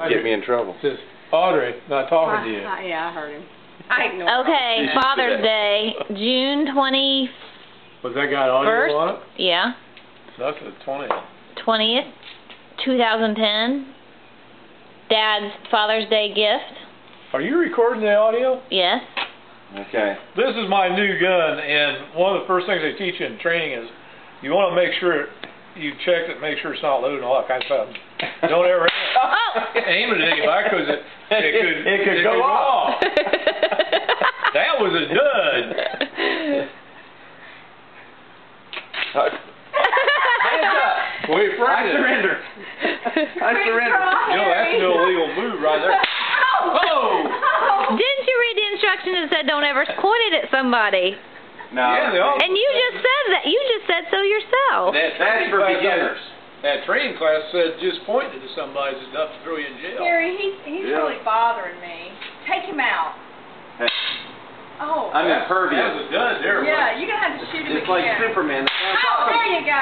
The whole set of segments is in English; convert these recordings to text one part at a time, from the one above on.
get me in trouble. Says, Audrey, not talking to you. Yeah, I heard him. I ignored Okay, Father's Day, June 21st. Was that got audio on it? Yeah. That's the 20th. 20th, 2010. Dad's Father's Day gift. Are you recording the audio? Yes. Okay. This is my new gun, and one of the first things they teach you in training is you want to make sure you check it, make sure it's not loaded and all that kind of stuff. Don't ever aim it at anybody because it could go off. That was a dud. Hands up. Wait for I it. surrender. I surrender. You know, that's an illegal move right there. Oh! Didn't you read the instructions that said don't ever point it at somebody? No. Yeah, they all. And you just said that. You just said so yourself. That's for beginners. That training class said just pointing to somebody is enough to throw you in jail. Gary, he's Yeah. really bothering me. Take him out. Hey, Oh. I'm That impervious. was a dud there. Yeah, you're gonna have to shoot him It's like again. Superman. Oh, there you go.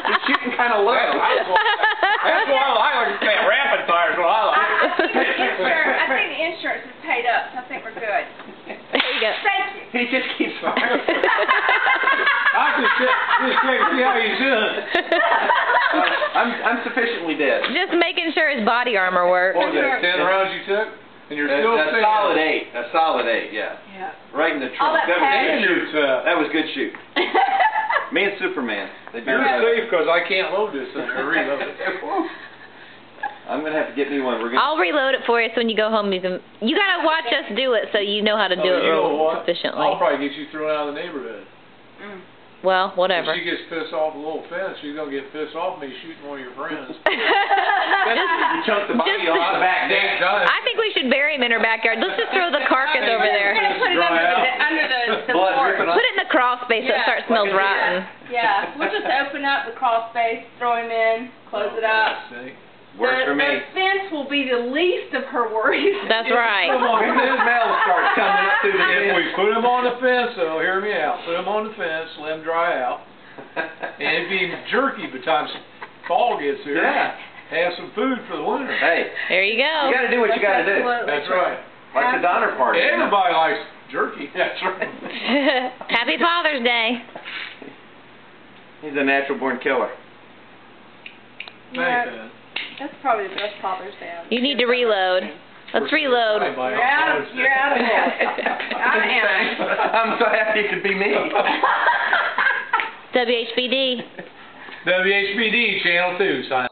He's shooting kind of low. That's why I like that rapid fire. Is what I like. I think the insurance is paid up, so I think we're good. There you go. Thank you. He just keeps firing. I just check to see how he's doing. I'm sufficiently dead. Just making sure his body armor works. What was that, 10 rounds you took? And you're still a saying solid 8. A solid 8, yeah. Yeah. Right in the All trunk. that That was pain. good shoot. You're That was good shoot. Me and Superman. safe because I can't load this thing or reload it. I'm gonna have to get me one. We're gonna. I'll reload it for you so when you go home you can. You gotta watch us do it so you know how to do it You know real what? efficiently. I'll probably get you thrown out of the neighborhood. Well, whatever. If she gets pissed off a little fence, she's gonna get pissed off me shooting one of your friends. You chunk the body off the back deck. I think we should bury him in her backyard. Let's just throw the carcass over We're there. gonna put it under the Blood porch. dripping off. Put it in the crawl space so it Yeah. starts smells rotten. Yeah, we'll just open up the crawl space, throw him in, close it up. Works for me. The fence will be the least of her worries. That's right. When the smell starts coming up through the If we fence. put him on the fence, though, hear me out. Put him on the fence, let him dry out. And it'd be jerky by the time fall gets here. Yeah. Have some food for the winter. Hey, There you you go. gotta do what you gotta do. Absolutely. That's right. Like the Donner Party. you know? Everybody likes jerky. That's right. Happy Father's Day. He's a natural born killer. Yeah, Thanks, man. that's probably the best Father's Day. You need to reload. Let's reload. You're out of it. I am. I'm so happy it could be me. WHBD. WHBD Channel 2 signing.